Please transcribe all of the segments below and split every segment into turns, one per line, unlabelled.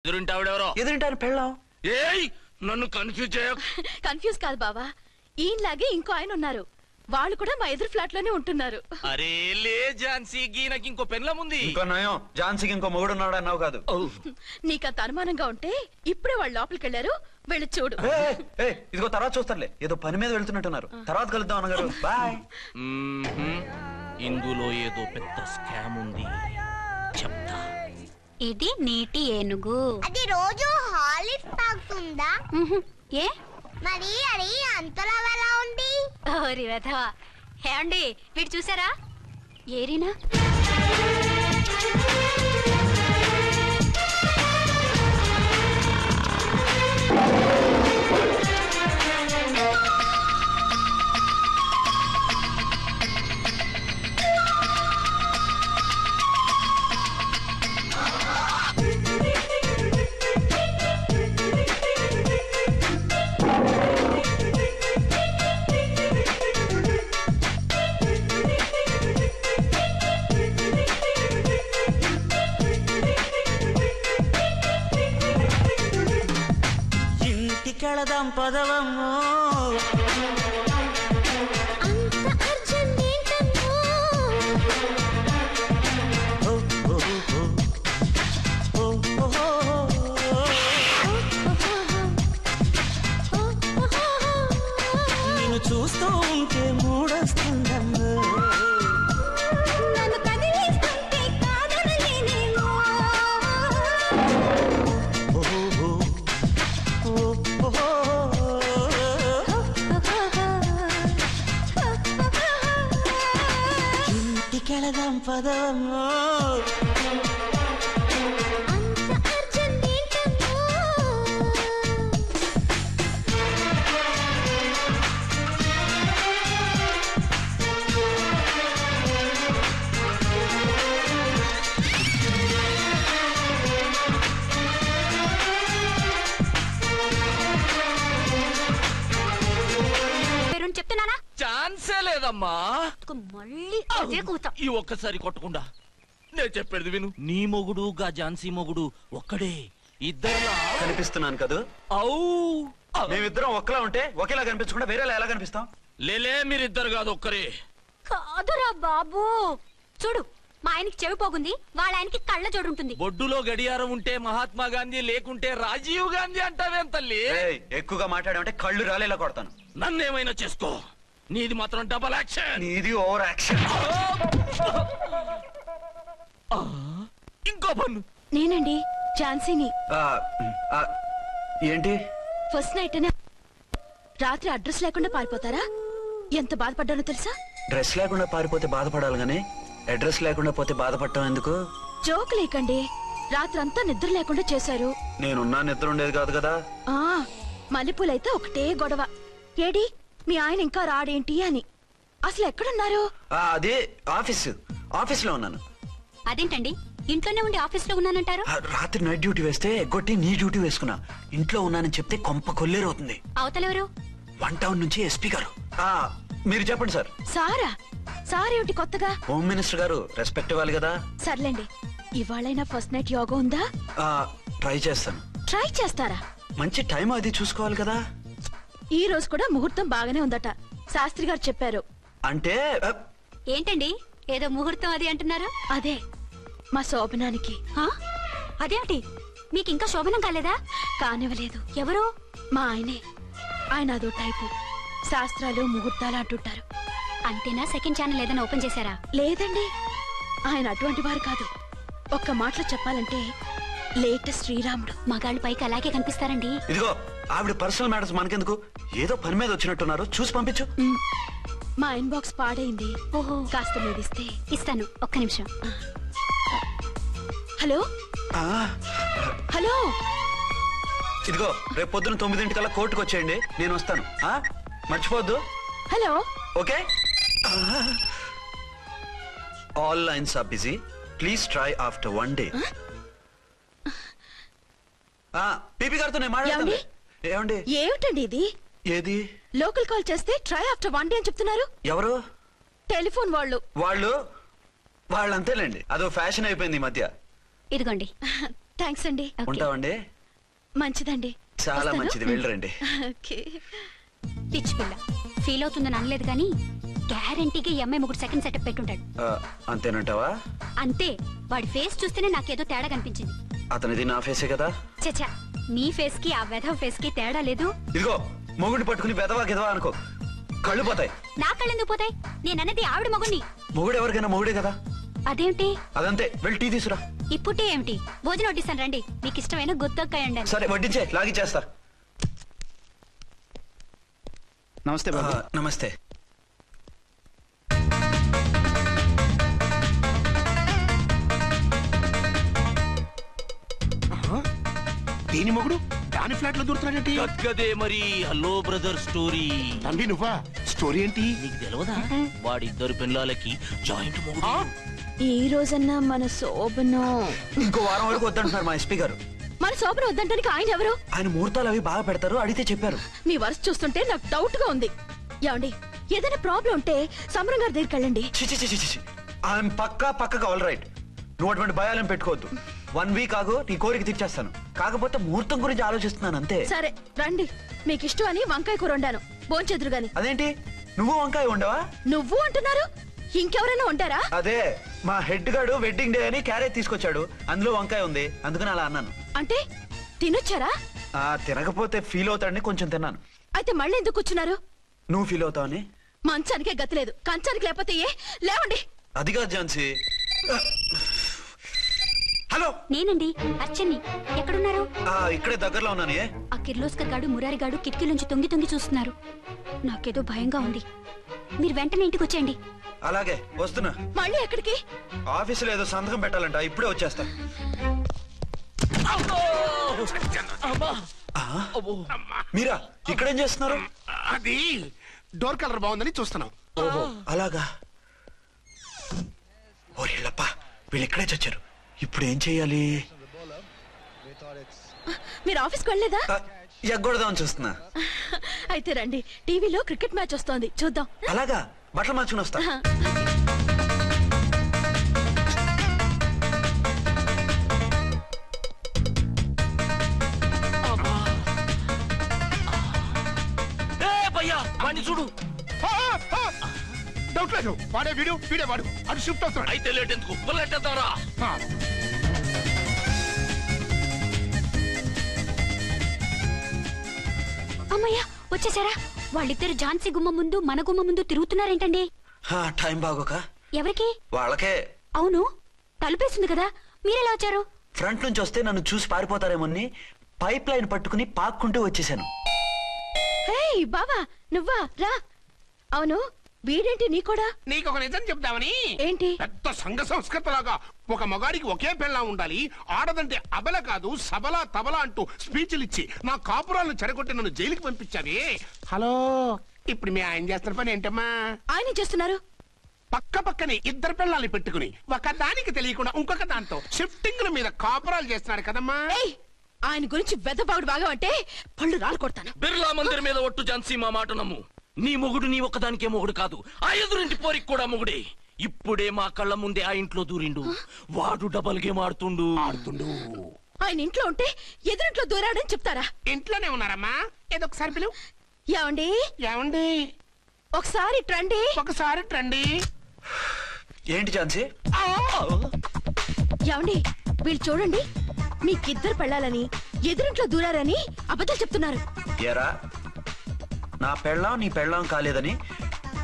ఎదురింటారు పెళ్ళాం.
ఏయ్ నన్ను కన్ఫ్యూజ్ చేయ.
కన్ఫ్యూజ్ కాదు బావా, ఈయనలాగే ఇంకో ఆయన ఉన్నారు, వాళ్ళు కూడా మా ఎదురు ఫ్లాట్ లోనే ఉంటున్నారు.
అరే లే ఝాన్సీ, గీనకి ఇంకో పెళ్ళం ఉంది.
ఇంకో నయం, ఝాన్సీకి ఇంకో మొగుడు ఉన్నాడు అన్నావు కాదు.
నీకంత అనుమానంగా ఉంటే ఇప్పుడే వాళ్ళు లోపలికి వెళ్ళారు, వెళ్ళి చూడు.
ఇదిగో తర్వాత చూస్తారులే, ఏదో పని మీద వెళ్తున్నట్టున్నారు. తర్వాత కలుద్దాం అన్నగారు, బాయ్.
ఇందులో ఏదో పెద్ద స్కామ్ ఉంది, చెప్తా.
ఇది నీటి ఏనుగు.
అది రోజు హాలిక్స్ తాగుతుందా?
ఏ
మరి అది అంతలా ఎలా ఉంది?
ఓరి వెధవా. ఏమండి వీడు చూసారా? ఏరినా
కెళదాం పదవమ్మో.
అంత అర్జెంట్ ఏంటమ్మో?
నిన్ను చూస్తూ ఉంటే మూడొస్తుందమ్మో.
నన్ను కదిలిస్తుంటే కాదనలేనేమో.
ఇంటికెళదాం పదవమ్మో.
అంత అర్జెంట్ ఏంటమ్మో?
పేరు చెప్తున్నానా?
ఛాన్సే లేదమ్మా.
మళ్ళీ అదే కూత.
ఈ ఒక్కసారి కొట్టకుండా నేను చెప్పేది విను. నీ మొగుడు గా ఝాన్సీ మొగుడు ఒక్కడే, ఇద్దరులా
కనిపిస్తున్నాను కదా. మేమిద్దరం ఒక్కలా ఉంటే ఒకేలా కనిపించకుండా వేరేలా ఎలా కనిపిస్తాం?
లేలే, మీరిద్దరు కాదు ఒక్కరే.
కాదురా బాబు, చూడు మా ఆయనకి చెవి పోగుంది, వాళ్ళ ఆయనకి కళ్ళ జోడు ఉంటుంది.
బొడ్డులో గడియారం ఉంటే మహాత్మా గాంధీ, లేకుంటే రాజీవ్ గాంధీ అంటావేం తల్లి?
ఎక్కువగా మాట్లాడామంటే కళ్ళు రాలేలా కొడతాను.
నన్నేమైనా చేసుకో, నీది మాత్రం డబల్ యాక్షన్.
నీది ఓవర్ యాక్షన్.
ఇంకో పన్ను.
నేనండి ఝాన్సీని.
ఏంటి
ఫస్ట్ నైట్ అనే రాత్రి అడ్రస్ లేకుండా పారిపోతారా? ఎంత బాధపడ్డానో తెలుసా?
డ్రెస్ లేకుండా పారిపోతే బాధపడాలి గానీ అడ్రస్ లేకుండా పోతే బాధపడటం ఎందుకు?
జోక్ లేకండి, రాత్రంతా నిద్ర లేకుండా చేశారు.
నేనున్నా నిద్ర ఉండేది కాదు కదా.
మల్లెపూలైతే ఒకటే గొడవ, ఏడి మీ ఆయన ఇంకా రాడేంటి అని. అసలు ఎక్కడున్నారు?
అదే ఆఫీసులో ఉన్నాను.
అదేంటండి ఇంట్లోనే ఉండి ఆఫీస్ లో ఉన్నానంటారు?
రాత్రి నైట్ డ్యూటీ వేస్తే ఎగ్గొట్టి నీ డ్యూటీ వేసుకున్నా. ఇంట్లో ఉన్నానని చెప్తే కొంప కొల్లేరవుతుంది.
అవతలెవరు?
1 టౌన్ నుంచి ఎస్పీ గారు. మీరు చెప్పండి సార్.
సారా? సారేమిటి కొత్తగా?
హోమ్ మినిస్టర్ గారు, రెస్పెక్ట్ ఇవ్వాలి కదా.
సర్లేండి, ఇవాళైనా ఫస్ట్ నైట్ యోగా ఉందా?
ట్రై చేస్తాను.
ట్రై చేస్తారా?
మంచి టైం అది చూసుకోవాలి కదా.
ఈ రోజు కూడా ముహూర్తం బాగానే ఉందట, శాస్త్రి గారు చెప్పారు.
అంటే
ఏంటండి ఏదో ముహూర్తం అది అంటున్నారు?
అదే మా శోభనానికి.
అదేమిటి మీకు ఇంకా శోభనం కాలేదా?
కానివ్వలేదు.
ఎవరు?
మా ఆయనే. ఆయన అదో టైపు, శాస్త్రాలు ముహూర్తాలు అంటుంటారు.
అంతేనా? సెకండ్ ఛానల్ ఏదైనా ఓపెన్ చేశారా?
లేదండి, ఆయన అటువంటి వారు కాదు. ఒక్క మాటలో చెప్పాలంటే లేటెస్ట్ శ్రీరాముడు.
మగాళ్ళు పైకి అలాగే కనిపిస్తారండి.
ఇదిగో ఆవిడ పర్సనల్ మ్యాటర్స్ మనకెందుకు, ఏదో పని మీద వచ్చినట్టున్నారు, చూసి పంపించు.
మా ఇన్బాక్స్ పాడైంది.
ఓహో,
కాస్త మీదిస్తే
ఇస్తాను, ఒక్క నిమిషం.
హలో హలో,
ఇదిగో రేపు పొద్దున 9 కోర్టుకు వచ్చేయండి, నేను వస్తాను. మర్చిపోద్దు.
Hello.
Okay. All lines are busy, please try after 1 day. PP గారితో నేను మాట్లాడతాను. ఏమండి?
ఏమిటండి ఇది?
ఏది?
లోకల్ కాల్ చేస్తే ట్రై ఆఫ్టర్ 1 day అని చెప్తున్నారు.
ఎవరు?
టెలిఫోన్ వాళ్ళు.
వాళ్ళంతేలేండి, అదో ఫ్యాషన్ అయిపోయింది ఈ మధ్య.
ఇదిగోండి.
థ్యాంక్స్ అండి.
ఉంటామండి.
మంచిదండి.
చాలా
వస్తాను.
మంచిది, వెళ్ళరండి.
ఓకే.
పిచ్చి పిల్ల ఫీల్ అవుతుందని అనలేదు కానీ గ్యారంటీగా ఈ అమ్మాయి ముగ్గురు సెకండ్ సెటప్ పెట్టుంటాడు.
అంతేనంటావా?
అంతే. వాడి ఫేస్ చూస్తేనే నాకేదో తేడా కనిపించింది.
అతనిది నా ఫేసే కదా.
చచ్చా, నీ ఫేస్ కి ఆ వెధవ ఫేస్ కి తేడా లేదు.
ఇదిగో మొగుడిని పట్టుకుని బెదవా గెదవా అనుకో, కళ్ళు పోతాయి.
నా కళ్ళెందుకు పోతాయి? నేనన్నది ఆవిడ మగుణ్ణి.
మొగుడు ఎవరికైనా మొగుడే కదా.
అదేంటి?
అదంతే, వెళ్ళి టీ తీసురా.
ఇప్పుడే ఏమిటి? భోజనం వడ్డిస్తాను రండి. మీకు ఇష్టమైన గుత్తొక్కాయ ఉండండి.
సరే వడ్డించే, లాగిచ్చేస్తా.
నమస్తే బాబు.
నమస్తే.
దేని మొగుడు దాని ఫ్లాట్ లో దూరుతున్నాడేంటి?
గదే మరి హలో బ్రదర్ స్టోరీ.
తంబి నువ్వా? స్టోరీ ఏంటి?
నీకు తెలియదా? వాడిద్దరు పిల్లలకి జాయింట్ మొగుడు.
ఈ రోజన్నా మన శోభను
ఇంకో వారం వరకు వద్దంటున్నారు మా ఎస్పీ గారు.
మన శోభను వద్దంటానికి ఆయన ఎవరు?
ఆయన ముహూర్తాలు అవి బాగా పెడతారు, అడిగితే చెప్పారు.
మీ వరుస చూస్తుంటే నాకు డౌట్ గా ఉంది. ఏమండి, ఏదైనా ప్రాబ్లం ఉంటే సమరం గారి దగ్గరికి వెళ్ళండి.
ఆయన పక్కగా ఆల్ రైట్. నువ్వు అటువంటి భయాలను పెట్టుకోవద్దు. 1 వీక్ ఆగు, నీ కోరిక తీర్చేస్తాను. కాకపోతే ముహూర్తం గురించి ఆలోచిస్తున్నాను అంతే.
సరే రండి, మీకు ఇష్టం అని వంకాయ కూర వండాను, భోంచెదురు గాని.
అదేంటి నువ్వు వంకాయ ఉండవా?
నువ్వు అంటున్నారు, ఇంకెవరైనా ఉంటారా?
అదే మా హెడ్ గాడు వెడ్డింగ్ డే అని క్యారేజ్ తీసుకొచ్చాడు, అందులో వంకాయ ఉంది, అందుకని అలా అన్నాను.
అంటే తినొచ్చారా?
తినకపోతే ఫీల్ అవుతాడని కొంచెం తిన్నాను.
అయితే మళ్ళీ ఎందుకు కూర్చున్నారు?
నువ్వు ఫీల్ అవుతావని.
మంచానికే గతి లేదు, కంచానికి లేకపోతే ఏ? లేవండి.
అది కాదు ఝాన్సీ. హలో,
నేనండి అర్చన్ని. ఎక్కడున్నారు?
ఇక్కడే దగ్గరలో ఉన్నాను.
ఆ కిర్లోస్కర్ గాడు మురారి గాడు కిటికీలోంచి తొంగి తొంగి చూస్తున్నారు. నాకేదో భయంగా ఉంది. మీరు వెంటనే ఇంటికి వచ్చేయండి.
అలాగే వస్తున్నా.
మళ్ళీ ఎక్కడికి?
ఆఫీసులో ఏదో సంతకం పెట్టాలంట, ఇప్పుడే వచ్చేస్తా. మీరా ఇక్కడేం చేస్తున్నారు?
అది డోర్ కలర్ బాగుందని చూస్తున్నాం.
ఓహో అలాగా. ఓరేళ్ళప్ప, వీళ్ళు ఇక్కడే చచ్చారు. ఇప్పుడు ఏం చెయ్యాలి?
మీరు ఆఫీస్కి వెళ్ళలేదా?
ఎగ్గొడదామని చూస్తున్నా.
అయితే రండి, టీవీలో క్రికెట్ మ్యాచ్ వస్తోంది, చూద్దాం.
అలాగా, బట్టలు మార్చుకుని వస్తా.
వాడిని చూడు.
డౌట్ లేదు, వాడే వీడే వాడు. అది షిఫ్ట్ అవుతున్నాడు.
అయితే లేట్ ఎందుకు, బుల్లెట్టేద్దాంరా.
అమ్మయ్యా, వచ్చేసారా? వాళ్ళిద్దరు ఝాన్సీ గుమ్మ ముందు మన గుమ్మ ముందు తిరుగుతున్నారేంటండి?
టైం బాగోక.
ఎవరికి?
వాళ్ళకే.
అవును, తలుపేస్తుంది కదా, మీరెలా వచ్చారు?
ఫ్రంట్ నుంచి వస్తే నన్ను చూసి పారిపోతారేమోని పైప్ లైన్ పట్టుకుని పాక్కుంటూ వచ్చేసాను.
హే బావా, నువ్వా? రా. అవును, వీడేంటి నీ కూడా?
నీకు ఒక నిజం చెప్దామని.
ఏంటి?
పెద్ద సంఘ సంస్కృతలాగా ఒక మగాడికి ఒకే పెళ్ళా ఉండాలి, ఆడదంటే అబల కాదు సబల తబల అంటూ స్పీచ్లు ఇచ్చి నా కాపురాలను చెడగొట్టి నన్ను జైలుకి పంపించావి. హలో, ఇప్పుడు మీ ఆయన చేస్తున్న పని ఏంటమ్మా?
ఆయన చేస్తున్నారు.
పక్క పక్కనే ఇద్దరు పిల్లల్ని పెట్టుకుని ఒక దానికి తెలియకుండా ఇంకొక దాంతో షిఫ్టింగ్ల మీద కాపురాలు చేస్తున్నాడు కదమ్మా.
ఏయ్, ఆయన గురించి వెదబాగుడు బాగా అంటే పళ్ళు రాలు కొడతాను.
బిర్లా మందిర్ మీద ఒట్టు ఝాన్సీ, మా మాట నమ్ము. నీ మొగుడు నీ ఒక్కదానికే మొగుడు కాదు, ఆ ఎదురింటి పోరికి కూడా మొగుడే. ఇప్పుడే మా కళ్ళ ముందే ఆ ఇంట్లో దూరిండు. వాడు డబల్ గేమ్ ఆడుతుండు.
ఆయన ఇంట్లో ఉంటే ఎదురింట్లో దూరాడని చెప్తారా?
ఇంట్లోనే ఉన్నారమ్మా, ఏదో ఒకసారి పిలువు.
ఏమండి?
ఏమండి?
ఒకసారి ట్రండి.
ఒకసారి ట్రండి.
ఏంటి ఝాన్సీ?
ఏమండి, వీళ్ళు చూడండి, మీకిద్దరు పెళ్ళాలని ఎదురింట్లో దూరారని అబద్ధాలు చెప్తున్నారు.
ఎరా, నా పెళ్ళాం నీ పెళ్ళాం కాలేదని,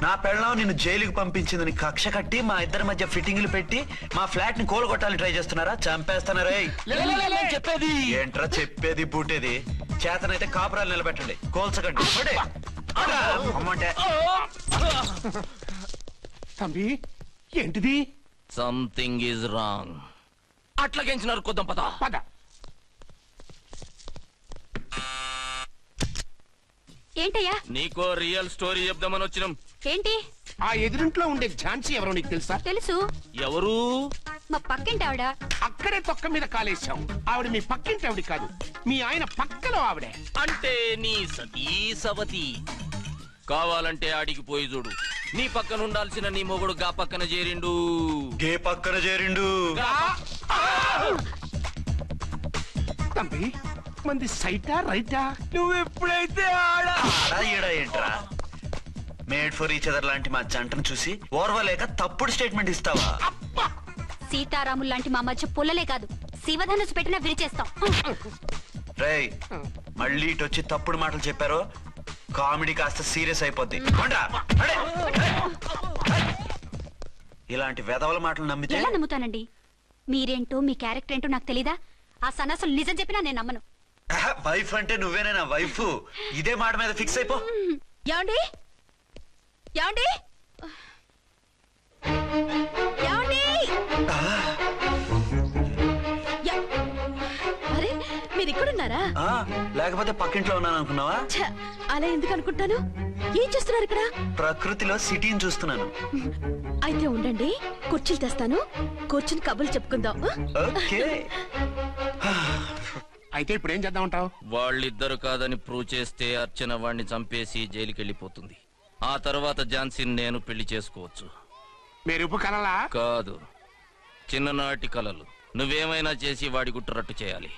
నా పెళ్ళాం నిన్ను జైలుకి పంపించిందని కక్ష కట్టి మా ఇద్దరి మధ్య ఫిట్టింగ్లు పెట్టి మా ఫ్లాట్ ని కోలగొట్టాలని ట్రై చేస్తున్నారా? చంపేస్తున్నారా?
చెప్పేది
ఏంట్రా చెప్పేది బూటేది? చేతనైతే కాపురాలు నిలబెట్టండి, కోల్చకండి. అమ్మంటే
తంబి, ఏంటిది?
Something is wrong. అట్లాగేంచినారు కొద్దాం, పద
పద.
ఏంటయ్యా?
నీకో రియల్ స్టోరీ చెప్దామని వచ్చినాం.
ఏంటి?
ఆ ఎదురింట్లో ఉండే ఝాన్సీ ఎవరో నీకు తెలుసా?
తెలుసు.
ఎవరు?
మా పక్కింటి ఆవిడ.
అక్కడే తొక్క మీద కాలేశావు. ఆవిడ మీ పక్కింటి ఆవిడ కాదు, మీ ఆయన పక్కలో ఆవిడే.
అంటే నీ సతీ సవతి. కావాలంటే ఆడికి పోయి చూడు. నీ పక్కన ఉండాల్సిన నీ మొగుడు గా పక్కన చేరిండు.
గే పక్కన చేరిండు.
ఏమిటి మంది సైటా రైటా?
నువ్వు ఎప్పుడైతే ఆడా ఈడా ఏంట్రా? మేడ్ ఫర్ ఈచ్ అదర్ లాంటి మా జంటను చూసి ఓర్వలేక తప్పుడు స్టేట్మెంట్ ఇస్తావా?
సీతారాములు లాంటి మా మధ్య పుల్లలే కాదు, శివధనుసు పెట్టినా విరిచేస్తాం.
రేయ్, మళ్ళీ ఇటు వచ్చి తప్పుడు మాటలు చెప్పారో కామెడీ కాస్త సీరియస్ అయిపోద్ది. ఇలాంటి వెధవల మాటలు నమ్మితే
ఎలా నమ్ముతానండి? మీరేంటో మీ క్యారెక్టర్ ఏంటో నాకు తెలీదా? ఆ సన్నాసులు నిజం చెప్పినా నేను నమ్మను.
వైఫ్ అంటే నువ్వేనా నా వైఫ్? ఇదే మాట మీద ఫిక్స్ అయిపో.
ఏమండి ఏమండి ఏమండి? అరే మీరు ఇక్కడున్నారా?
లేకపోతే పక్కింట్లో ఉన్నాను అనుకున్నావా?
అలా ఎందుకు అనుకుంటాను? ఏం చేస్తున్నారు ఇక్కడ?
ప్రకృతిలో సిటీని చూస్తున్నాను.
అయితే ఉండండి, కుర్చీలు తెస్తాను, కూర్చుని కబుర్లు చెప్పుకుందాం.
ఓకే.
అయితే ఇప్పుడు ఏం చేద్దామంటావు?
వాళ్ళిద్దరు కాదని ప్రూవ్ చేస్తే అర్చన వాణ్ణి చంపేసి జైలుకి వెళ్ళిపోతుంది. ఆ తర్వాత ఝాన్సీని నేను పెళ్లి చేసుకోవచ్చు.
మెరుపు కలలా?
కాదు, చిన్ననాటి కలలు. నువ్వేమైనా చేసి వాడి గుట్టురట్టు చేయాలి.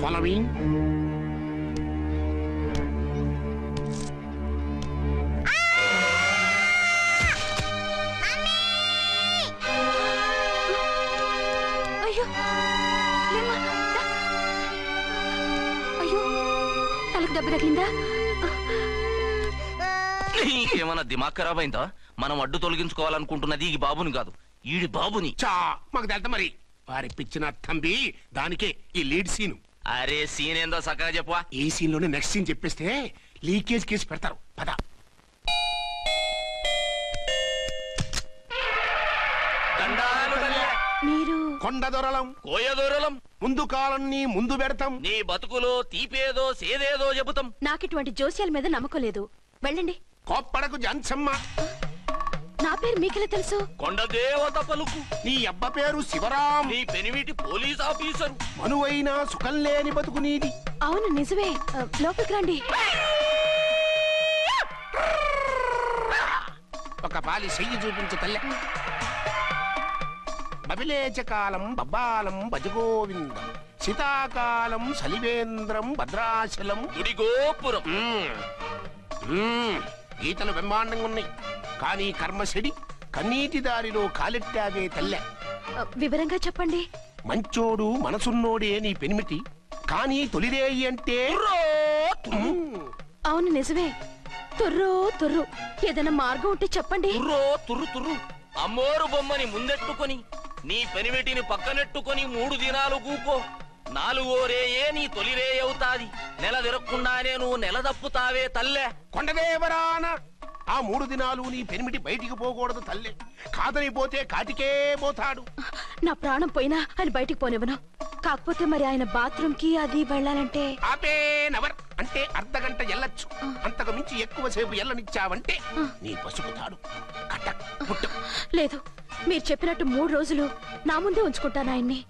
ఫాలోయింగ్.
అయ్యో లేమ్మా, దా. అయ్యో తలకు దెబ్బ తగిలిందా?
ఏమన్నా దిమాగ్ ఖరాబ్ అయిందా? మనం అడ్డు తొలగించుకోవాలనుకుంటున్నది ఈ బాబుని కాదు, ఈడి బాబుని.
చా మాకు తెలుతా మరి. వారి పిచ్చిన తంబి దానికే ఈ లీడ్ సీన్.
అరే సీన్ ఏందో సక్కగా చెప్పవా?
ఈ సీన్ లోనే నెక్స్ట్ సీన్ చెప్పేస్తే లీకేజ్ కేసు పెడతారు. పద.
మీరు
కొండ దొరలం,
కోయ దూరలం,
ముందు కాలన్నీ ముందు పెడతాం.
నీ బతుకులో తీపేదో సేదేదో చెబుతాం.
నాకిటువంటి జోస్యాల మీద నమ్మకం లేదు. వెళ్ళండి.
కోప్పడకు జంచమ్మ.
నా పేరు మీకెలా తెలుసు?
కొండ దేవత పలుకు.
నీ అబ్బ పేరు శివరాం.
నీ పెనిమిటి పోలీస్ ఆఫీసరు.
మనువైనా సుఖం లేని బతుకు నీది.
అవును నిజమే. లోపలికి రండి.
ఒక పాలి చెయ్యి చూపించు తల్లె. బబిలేచకాలం బబ్బాలం భజగోవిందం, శీతాకాలం సలివేంద్రం భద్రాచలం.
గుడిగోపురం.
గీతలు బ్రహ్మాండంగా ఉన్నాయి, కానీ కర్మశడి కన్నీటి దారిలో కాలెట్టావే తల్లె.
వివరంగా చెప్పండి.
మంచోడు మనసున్నోడే నీ పెనిమిటి, కానీ తొలిరేయి అంటే
అవును నిజమే. తుర్రు తుర్రు. ఏదైనా మార్గం ఉంటే చెప్పండి.
తుర్రో తుర్రు తుర్రు. అమ్మోరు బొమ్మని ముందెట్టుకొని నీ పెనిమిటిని పక్కనెట్టుకొని 3 దినాలు కూకో. 4వ రేయే నీ తొలి రే అవుతాది. నెల తిరగకుండానే నువ్వు నెల తప్పుతావే తల్లే.
కొండదేవరాన ఆ 3 దినాలు నీ పెనిమిటి బయటికి పోకూడదు తల్లే. కాదని పోతే కాటికే పోతాడు.
నా ప్రాణం పోయినా ఆయన బయటికి పోనివ్వను. కాకపోతే మరి ఆయన బాత్రూమ్ కి అది వెళ్ళాలంటే
ఆపేనవర్ అంటే అర్ధగంట ఎల్లొచ్చు. అంతకు మించి ఎక్కువసేపు ఎల్లనిచ్చావంటే నీ పసుపుతాడు కటక్ పుట్టక్.
లేదు, మీరు చెప్పినట్టు 3 రోజులు నా ముందే ఉంచుకుంటాను ఆయన్ని.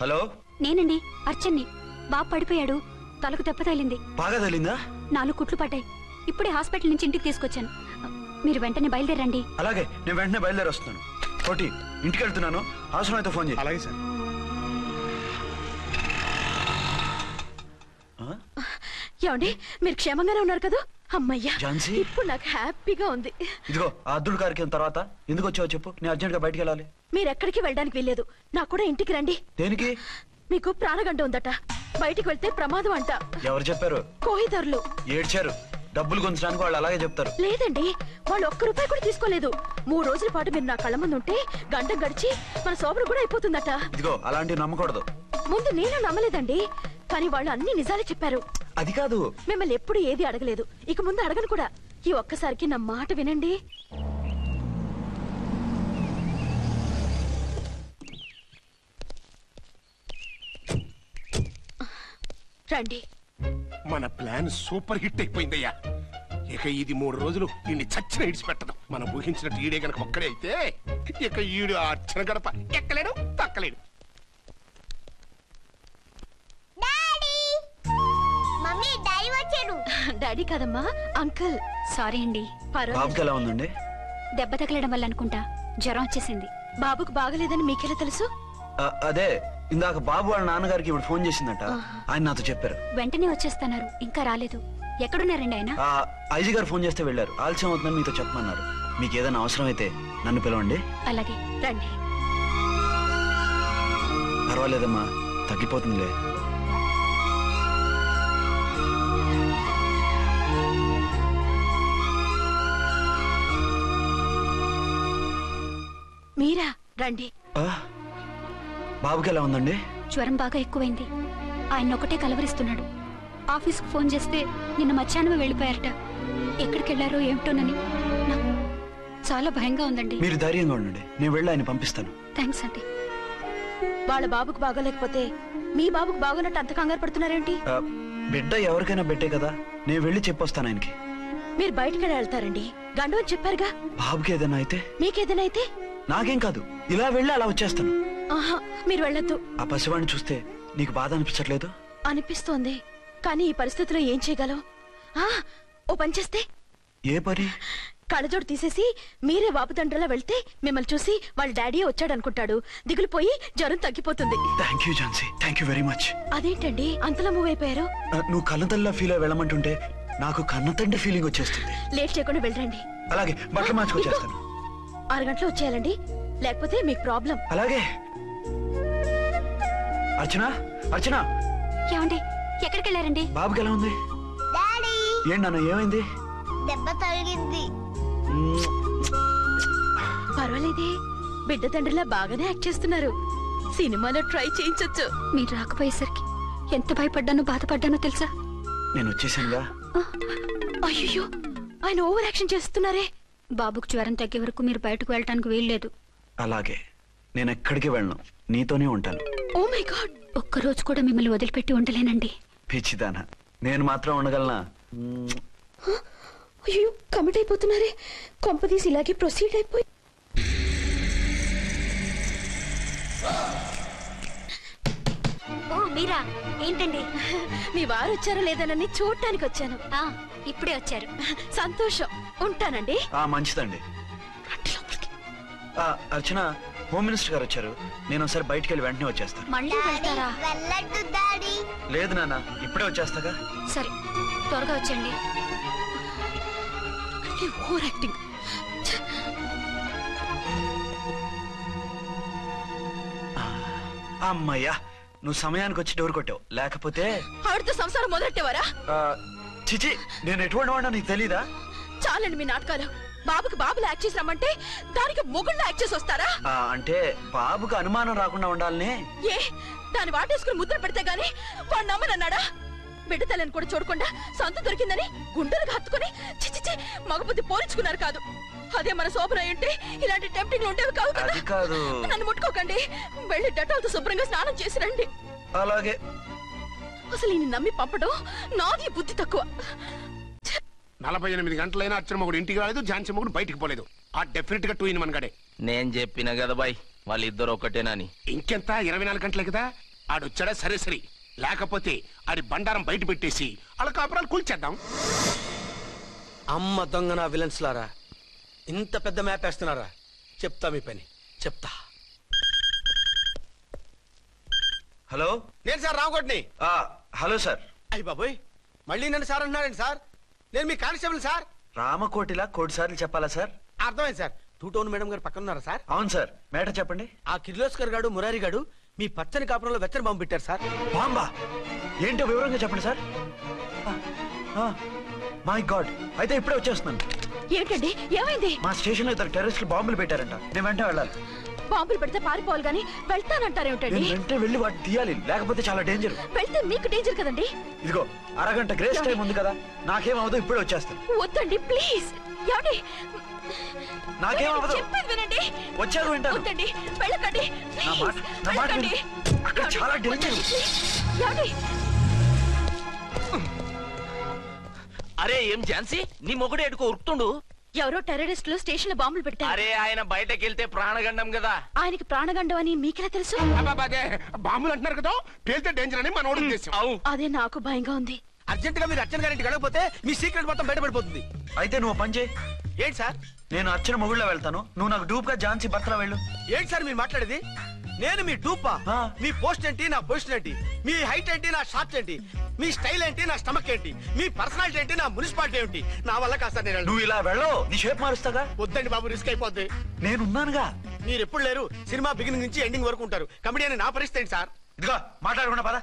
హలో,
నేనండి అర్చన్ని. బాబు పడిపోయాడు, తలకు దెబ్బ తగిలింది.
బాగా తగిలిందా?
4 కుట్లు పడ్డాయి. ఇప్పుడే హాస్పిటల్ నుంచి ఇంటికి తీసుకొచ్చాను. మీరు వెంటనే బయలుదేరండి.
అలాగే, నేను వెంటనే బయలుదేరి వస్తున్నాను. కోటి, ఇంటికి వెళ్తున్నాను. అవసరం అయితే ఫోన్ చేయి.
అలాగే సార్.
ఏమండి, మీరు క్షేమంగానే ఉన్నారు కదా? అమ్మయ్యా,
ఝాన్సీ?
ఇప్పుడు నాకు హ్యాపీగా ఉంది.
ఇదిగో ఆ అద్దుడు కార్యక్రమం తర్వాత ఎందుకు వచ్చావో చెప్పు. నేను అర్జెంట్ గా బయటికి వెళ్ళాలి.
మీరు ఎక్కడికి వెళ్ళడానికి వెళ్ళలేదు. నాకు కూడా ఇంటికి రండి.
దేనికి?
మీకు ప్రాణగంట ఉందట. బయటికి వెళ్తే ప్రమాదం అంట.
ఎవరు చెప్పారు?
కోహిదారులు
ఏడ్చారు. డబ్బులు గుంచడానికి వాళ్ళు అలాగే చెప్తారు.
లేదండి, వాళ్ళు ₹1 కూడా తీసుకోలేదు. 3 రోజుల పాటు మీరు నా కళ్ళ ముందు ఉంటే గంట గడిచి మన సోబరు కూడా అయిపోతుందట.
ఇదిగో అలాంటివి నమ్మకూడదు.
ముందు నేను నమ్మలేదండి, కానీ వాళ్ళు అన్ని నిజాలే చెప్పారు.
అది కాదు,
మిమ్మల్ని ఎప్పుడు ఏది అడగలేదు, ఇక ముందు అడగను కూడా. ఈ ఒక్కసారికి నా మాట వినండి. రండి.
మన ప్లాన్ సూపర్ హిట్ అయిపోయిందయ్యా. ఇక ఇది 3 రోజులు దీన్ని చచ్చిన ఇడిచిపెట్టదు. మనం ఊహించినట్టు ఈడే గనక ఒక్కడే అయితే ఇక ఈడు ఆ అర్చన గడప ఎక్కలేడు తక్కలేడు.
డాడీ మమ్మీ డాడీ వచ్చారు.
డాడీ కదమ్మా, అంకుల్.
సారీ అండి.
పర్వాలేదు.
బాబుకి ఎలా ఉందండి?
దెబ్బ తగలడం వల్ల అనుకుంటా జ్వరం వచ్చేసింది.
బాబుకు బాగలేదని మీకెలా తెలుసు?
అదే ఇందాక బాబు వాళ్ళ నాన్నగారికి ఇప్పుడు ఫోన్ చేసిందట. ఆయన నాతో చెప్పారు.
వెంటనే వచ్చేస్తున్నారు, ఇంకా రాలేదు. ఎక్కడున్నారండి ఆయన?
ఐజీ గారు ఫోన్ చేస్తే వెళ్ళారు. ఆలస్యం అవుతుందని మీతో చెప్పమన్నారు. మీకు ఏదైనా అవసరం అయితే నన్ను పిలవండి.
అలాగే
రండి.
పర్వాలేదమ్మా, తగ్గిపోతుందిలే.
మీరా? రండి.
బాబుకి ఎలా ఉందండి?
జ్వరం బాగా ఎక్కువైంది. ఆయన ఒకటే కలవరిస్తున్నాడు. ఆఫీస్కు ఫోన్ చేస్తే నిన్న మధ్యాహ్నమే వెళ్ళిపోయారట. ఎక్కడికి వెళ్ళారో ఏమిటోనని నాకు చాలా భయంగా ఉందండి.
మీరు ధైర్యంగా ఉండండి, నేను వెళ్ళి ఆయన పంపిస్తాను.
థ్యాంక్స్ అండి.
వాళ్ళ బాబుకు బాగోలేకపోతే మీ బాబుకు బాగోనట్టు అంత కంగారు పడుతున్నారేంటి?
బిడ్డ ఎవరికైనా బిడ్డే కదా, నేను వెళ్ళి చెప్పొస్తాను ఆయనకి.
మీరు బయటకెళ్ళి వెళ్తారండి, గండు అని చెప్పారుగా.
బాబుకి ఏదైనా అయితే?
మీకేదైనా అయితే?
నాకేం కాదు, ఇలా వెళ్ళి అలా వచ్చేస్తాను.
ఆహా, మీరు వెళ్ళొద్దు.
ఆ పసివాడిని చూస్తే నీకు బాధ అనిపించట్లేదు?
అనిపిస్తోంది, కానీ ఈ పరిస్థితిలో ఏం చేయగలం? ఓ పని చేస్తే?
ఏ పని?
కళ్ళజోడు తీసేసి మీరే వాపుతండ్రలా వెళ్తే మిమ్మల్ని చూసి వాళ్ళ డాడీ వచ్చాడనుకుంటాడు. దిగులు పోయి జ్వరం తగ్గిపోతుంది.
Thank you Jhansi, thank you very much.
అదేంటండి అంతలా మూవ్ అయిపోయారు?
నువ్వు కన్నతల్లిలా ఫీల్ అయి వెళ్ళమంటుంటే నాకు కన్నతండ్రి ఫీలింగ్ వచ్చేస్తుంది.
లేట్ చేయకుండా వెళ్ళండి.
అలాగే, బట్టలు మార్చుకొచ్చేస్తాను.
అరగంటలో వచ్చేయాలండి, లేకపోతే మీకు ప్రాబ్లం.
అలాగే. అర్చన, అర్చన.
ఏమండి, ఎక్కడికి వెళ్ళారండి?
బాబుకి ఎలా ఉంది?
డాడీ
ఏంటి నాన్న, ఏమైంది?
దెబ్బ తగిలింది.
పర్వాలేదే, బిడ్డ తండ్రిలా బాగానే యాక్ట్ చేస్తున్నారు. సినిమాలో ట్రై చేయించొచ్చు.
మీరు రాకపోయేసరికి ఎంత భయపడ్డానో బాధపడ్డానో తెలుసా?
నేను వచ్చేసానుగా.
అయ్యో, ఆయన ఓవర్ యాక్షన్ చేస్తున్నారే.
బాబుకు జ్వరం తగ్గే వరకు మీరు బయటకు వెళ్ళటానికి వీల్లేదు.
అలాగే, నేను ఎక్కడికి వెళ్ళను, నీతోనే ఉంటాను.
ఓ మై గాడ్,
ఒక్కరోజు కూడా మిమ్మల్ని వదిలిపెట్టి ఉండలేనండి.
పిచ్చిదానా, నేను మాత్రం ఉండగలనా?
అయ్యో, కమిట్ అయిపోతున్నారే. కొంపదీసి ఇలాగే ప్రొసీడ్ అయిపోయి.
ఓ మీరా, ఏంటండి?
మీ వారు వచ్చారో లేదనని చూడటానికి వచ్చాను.
ఇప్పుడే వచ్చారు.
సంతోషం, ఉంటానండి.
మంచిదండి. అర్చన, హోమ్ మినిస్టర్ గారు వచ్చారు. నేను ఒకసారి బయటికి వెళ్ళి వెంటనే వచ్చేస్తాను.
మళ్ళీ వెళ్తారా?
వెళ్ళొద్దు డాడీ.
లేదు నాన్న, ఇప్పుడే వచ్చేస్తాగా.
సరే, త్వరగా వచ్చండి.
Over acting.
అమ్మయ్యా, నువ్వు సమయానికి వచ్చి డోర్ కొట్టావు. లేకపోతే
ఆవిడతో సంసారం మొదలెట్టేవారా?
చిచి, నేను ఎటువంటి వాడినా నీకు తెలీదా?
చాలండి మీ నాటకాలు. బాబుకి బాబులు యాక్ట్ చేసి రమ్మంటే దానికి మొగుళ్ళు యాక్ట్ చేసి వస్తారా?
అంటే బాబుకు అనుమానం రాకుండా ఉండాలని.
ఏ, దాన్ని వాటేసుకుని ముద్ర పెడితే గాని వాడు నమ్మనన్నాడా? బిడ్డ తల్లిని కూడా చూడకుండా సొంత దొరికిందని గుండెలకు హత్తుకుని చిచిచి మగబుద్ధి పోల్చుకున్నారు కాదు. అదే మన శోభన ఉంటే ఇలాంటి టెంప్టింగ్ ఉండేవి కావు కదా.
అది కాదు.
నన్ను ముట్టుకోకండి, వెళ్ళి డెటాల్తో శుభ్రంగా స్నానం చేసి రండి.
అలాగే.
అసలు ఈయన నమ్మి పంపడం నాది బుద్ధి తక్కువ.
48 గంటలైనా అర్చన మొగుడు ఇంటికి రాలేదు, ఝాన్సీ మొగుడు బయటికి పోలేదు. ఆ డెఫినెట్ గా 2 in 1 గడే.
నేను చెప్పిన కదా బాయ్, వాళ్ళిద్దరు ఒకటేనని.
ఇంకెంత 24 గంటలే కదా. ఆడొచ్చాడా సరే సరే, లేకపోతే ఆడి బండారం బయట పెట్టేసి వాళ్ళ కాపురాలు కూల్చేద్దాం.
అమ్మ దొంగ నా విలన్స్ లారా, ఇంత పెద్ద మ్యాప్ వేస్తున్నారా? చెప్తా మీ పని, చెప్తా.
హలో,
నేను సార్ రామకోటిని.
Hello sir.
అయ్యి బాబోయ్, మళ్ళీ నన్ను సార్ అంటున్నారండి సార్? నేను మీ కానిస్టేబుల్ సార్.
రామకోటిలా కోటి సార్లు చెప్పాలా సార్?
అర్థమైంది సార్. 2 టౌన్ మేడం గారు పక్కన ఉన్నారా సార్?
అవును సార్. మేటర్ చెప్పండి.
ఆ కిర్లోస్కర్ గాడు, మురారి గాడు మీ పచ్చని కాపురంలో వెచ్చని బాంబు పెట్టారు సార్.
బాంబా? ఏంటో వివరంగా చెప్పండి సార్. మై గాడ్, అయితే ఇప్పుడే వచ్చేస్తున్నాను.
ఏంటండి, ఏమైంది?
మా స్టేషన్ లో ఇద్దరు టెర్రరిస్టులు బాంబులు పెట్టారంట. నేను వెంటనే వెళ్ళాలి.
బాంబులు పెడితే పారిపోవాలి గాని వెళ్తానంటారేమిటండి?
నేను వెంటనే వెళ్ళి వాటిని తీయాలి, లేకపోతే చాలా డేంజర్.
వెళ్తే మీకు డేంజర్ కదండి.
ఇదిగో అరగంట గ్రేస్ టైం ఉంది కదా, నాకేమవుతుందో ఇప్పుడే వచ్చేస్తాను.
వద్దండి ప్లీజ్. ఏమండి,
నాకేమవ్వదు.
చెప్పేది వినండి.
వచ్చారు వింటాను.
వద్దండి, వెళ్ళకండి ప్లీజ్.
నా మాట విను. అక్కడ చాలా డేంజర్.
ఏమండి,
అరే ఏం ఝాన్సీ, నీ మొగుడు ఎడుకో ఉరుకుతుండు.
ఎవరో టెర్రరిస్టులు స్టేషన్ లో బాంబులు పెడతారు.
అరే ఆయన బయటకెళ్తే ప్రాణగండం కదా.
ఆయనకి ప్రాణగండం అని మీకెలా తెలుసు?
అదే బాంబులు అంటున్నారు కదా, పేలితే డేంజర్ అని మన ఉద్దేశం.
అదే నాకు భయంగా ఉంది.
అర్జెంట్ గా మీరు అర్చన గారింటికి వెళ్ళకపోతే మీ సీక్రెట్ మొత్తం బయటపడిపోతుంది.
అయితే నువ్వు పని చేయి.
ఏంటి సార్?
నేను అర్చన మొగుళ్ళ వెళ్తాను, నువ్వు నాకు డూప్ గా ఝాన్సీ భర్తలో వెళ్ళు.
ఏంటి సార్ మీరు మాట్లాడేది? నేను మీ డూపా?
ఆ.
మీ పోస్ట్ ఏంటి, నా పొజిషన్ ఏంటి? మీ హైట్ ఏంటి, నా షార్ట్ ఏంటి? మీ స్టైల్ ఏంటి, నా స్టమక్ ఏంటి? మీ పర్సనాలిటీ ఏంటి, నా మున్సిపాలిటీ ఏంటి? నా వల్ల కాస్త నేను వెళ్ళను.
నువ్వు ఇలా వెళ్ళవు, నీ షేప్ మారుస్తాగా.
వద్దండి బాబు, రిస్క్ అయిపోద్ది.
నేనున్నానుగా.
మీరు ఎప్పుడు లేరు, సినిమా బిగినింగ్ నుంచి ఎండింగ్ వరకు ఉంటారు. కమిడియన్ నా పరిస్థితి ఏంటి సార్?
ఇదిగో మాట్లాడకుండా పద.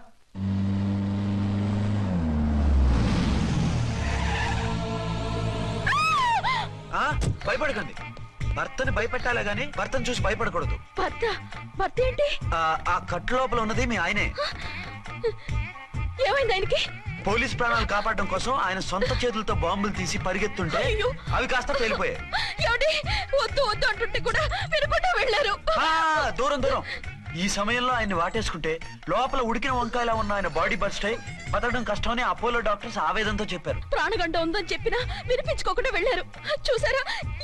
భయపడకండి. భర్తని భయపెట్టాలే గాని భర్తను చూసి భయపడకూడదు.
భర్త ఏంటి?
ఆ కట్టు లోపల ఉన్నది మీ ఆయనే.
ఏమైంది ఆయనకి?
పోలీస్ ప్రాణాలు కాపాడడం కోసం ఆయన సొంత చేతులతో బాంబులు తీసి పరిగెత్తుంటే
అయ్యో.
అవి కాస్త పేలిపోయాయి.
ఏమండి? వద్దు వద్దు అంటుంటే కూడా వినకుండా వెళ్ళారు.
దూరం దూరం. ఈ సమయంలో ఆయన్ని వాటేసుకుంటే లోపల ఉడికిన వంకాయలా ఉన్న ఆయన బాడీ బర్స్ట్ అయి బతకడం కష్టమని అపోలో డాక్టర్స్ ఆవేదనతో చెప్పారు.
ప్రాణగంట ఉందని చెప్పినా వినిపించుకోకుండా వెళ్ళారు. చూసారా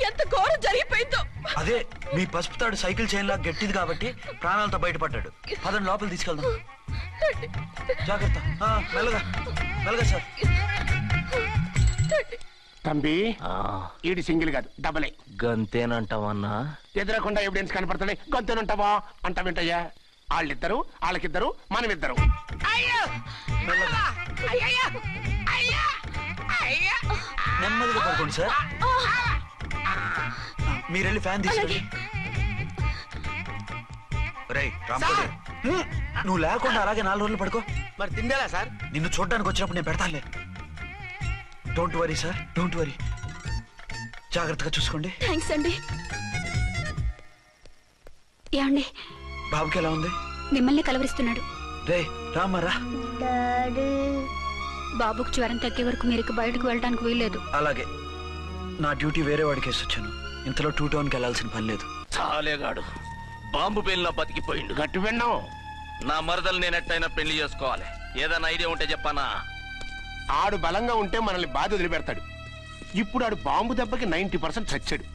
ఎంత ఘోరం జరిగిపోయిందో.
అదే మీ పసుపు తాడు సైకిల్ చైన్ లా గట్టిది కాబట్టి ప్రాణాలతో బయటపడ్డాడు. పదండి లోపల తీసుకెళ్దాం. జాగ్రత్త. మెల్లగా మెల్లగా సార్.
తంబి ఈడి సింగిల్ కాదు, డబలే.
గంతేనంటావన్నా?
ఎదురకుండా ఎవిడెన్స్ కనపడుతుంది, గొంతునుంటావా అంట వింటయ్యా. వాళ్ళిద్దరు, వాళ్ళకిద్దరు, మనమిద్దరు.
నెమ్మదిగా పడుకోండి సార్. మీరెళ్ళి ఫ్యాన్ తీసుకెళ్ళి. రేయ్ రాంపడే, నువ్వు లేకుండా అలాగే 4 రోజులు పడుకో.
మరి తిండేలా సార్?
నిన్ను చూడడానికి వచ్చినప్పుడు నేను పెడతానులే. Don't worry sir, don't worry. జాగ్రత్తగా చూసుకోండి.
థ్యాంక్స్ అండి.
ఏమండి,
బాబుకి ఎలా ఉంది?
మిమ్మల్ని కలవరిస్తున్నాడు.
రే రామారా.
డాడీ
బాబుకు జ్వరం తగ్గే వరకు మీరు బయటకు వెళ్ళడానికి వీల్లేదు.
అలాగే. నా డ్యూటీ వేరే వాడికి వేసి వచ్చాను. ఇంతలో 2 టౌన్కి వెళ్ళాల్సిన పని లేదు.
చాలేగాడు బాంబు పేలిన బతికిపోయిండు.
గట్టి విన్నావు.
నా మరదలు నేనెట్టయినా పెళ్లి చేసుకోవాలి. ఏదైనా ఐడియా ఉంటే చెప్పానా?
ఆడు బలంగా ఉంటే మనల్ని బాధ వదిలిపెడతాడు. ఇప్పుడు ఆడు బాంబు దెబ్బకి 90% చచ్చాడు.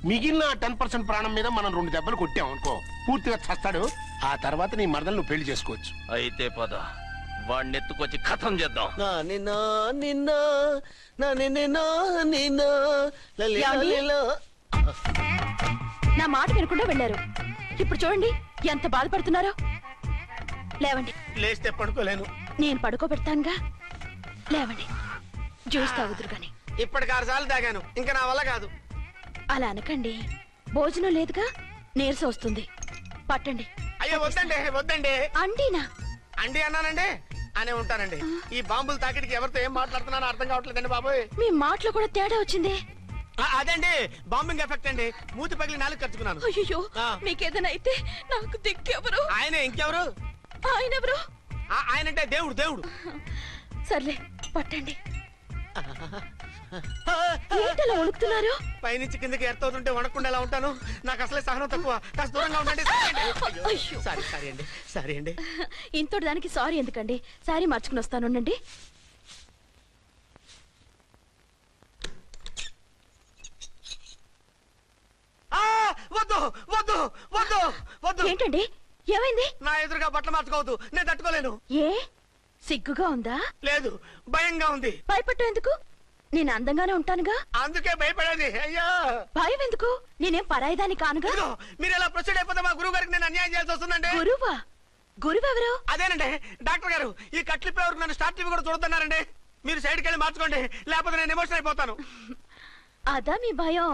మిగిలిన 10% ప్రాణం మీద మనం 2 దెబ్బలు కొట్టాం అనుకో, పూర్తిగా చస్తాడు. ఆ తర్వాత నీ మరదలు నువ్వు పెళ్లి చేసుకోవచ్చు.
అయితే పద, వాడిని ఎత్తుకొచ్చి ఖతం చేద్దాం.
నా మాట వినకుండా వెళ్ళారు. ఇప్పుడు చూడండి ఎంత బాధపడుతున్నారో. లేవండి.
లేస్తే పడుకోలేను.
నేను పడుకోబెడతానుగా. లేవండి, జ్యూస్ తాగుదురు గాని.
ఇప్పటికి 6 సార్లు తాగాను, ఇంకా నా వల్ల కాదు.
అలా అనకండి, భోజనం లేదుగా, నీరసం వస్తుంది. పట్టండి.
అయ్యో వద్దండి, వద్దండి.
అండినా?
అండి అన్నానండి, అనే ఉంటానండి. ఈ బాంబులు తాకిడికి ఎవరితో ఏం మాట్లాడుతున్నానో అర్థం కావట్లేదండి బాబోయ్.
మీ మాటలో కూడా తేడా వచ్చిందే.
అదండి బాంబింగ్ ఎఫెక్ట్ అండి. మూతి పగిలి 4 ఖర్చుకున్నాను.
అయ్యో, మీకేదైనా అయితే నాకు దిక్కెవరు?
ఆయనే, ఇంకెవరు?
ఆయనెవరు?
ఆయనంటే దేవుడు, దేవుడు.
సర్లే పట్టండి. ఏంటలా వణుకుతున్నారు?
పైనుంచి కిందకి ఎర్తవుతుంటే వణకుండా ఎలా ఉంటాను? నాకు అసలే సహనం తక్కువ. కాస్త దూరంగా ఉండండి.
అయ్యో.
సారీ అండి, సారీ అండి.
ఇంతటి దానికి సారీ ఎందుకండి? సారీ మార్చుకుని వస్తాను. ఉండండి.
వద్దు వద్దు వద్దు వద్దు.
ఏంటండి, ఏమైంది?
నా ఎదురుగా బట్టలు మార్చుకోవద్దు, నేను తట్టుకోలేను.
ఏ సిగ్గుగా ఉందా?
లేదు, భయంగా ఉంది.
భయపట్టు ఎందుకు? నేను అందంగానే ఉంటానుగా.
అందుకే భయపడేది. అయ్యా
భయం ఎందుకు? నేనేం పరాయిదాని కానుగా.
మీరు ఎలా ప్రొసీడ్ అయిపోతే మా గురువు గారికి నేను అన్యాయం చేయాల్సి వస్తుందండి.
గురువా? గురువెవరు?
అదేనండి డాక్టర్ గారు. ఈ కట్లిప్పే వరకు నన్ను స్టార్ట్ టీవీ కూడా చూడుతున్నారండి. మీరు సైడ్కి వెళ్ళి మార్చుకోండి, లేకపోతే నేను ఎమోషన్ అయిపోతాను.
అదా మీ భయం?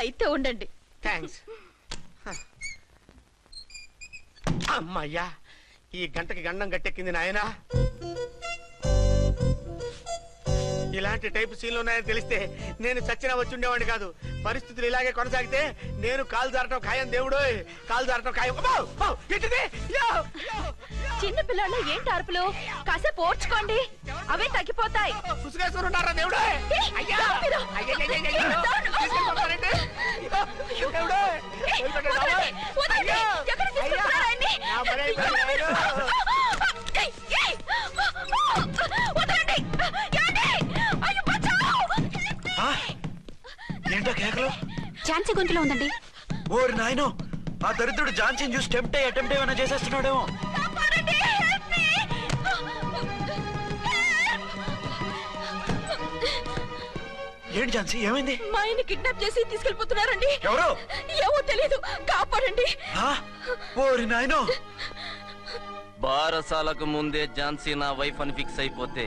అయితే ఉండండి.
థ్యాంక్స్. అమ్మయ్యా, ఈ గంటకి గండం గట్టెక్కింది నాయనా. ఇలాంటి టైప్ సీన్లు ఉన్నాయని తెలిస్తే నేను చచ్చినా వచ్చి ఉండేవాడిని కాదు. పరిస్థితులు ఇలాగే కొనసాగితే నేను కాలు జారటం ఖాయం. దేవుడు, కాలు జారటం ఖాయం.
చిన్న పిల్లలు ఏంటి అరుపులు? కాసేపు ఓర్చుకోండి, అవే తగ్గిపోతాయి.
పుసుకేసుకుంటారా దేవుడు?
ఏంటో కేకలు?
ఝాన్సీ గొంతులో ఉందండి.
ఓరి నాయనో, ఆ దరిద్రుడు ఝాన్సీని చూసి అటెంప్ట్ ఏమైనా చేసేస్తున్నాడేమో. ఏంటి ఝాన్సీ ఏమైంది?
మా ఆయన్ని కిడ్నాప్ చేసి తీసుకెళ్లిపోతున్నారండి.
ఎవరు?
ఏమో తెలీదు, కాపాడండి.
ఓరి నాయనో.
బారసాలకు ముందే ఝాన్సీ నా వైఫ్ అని ఫిక్స్ అయిపోతే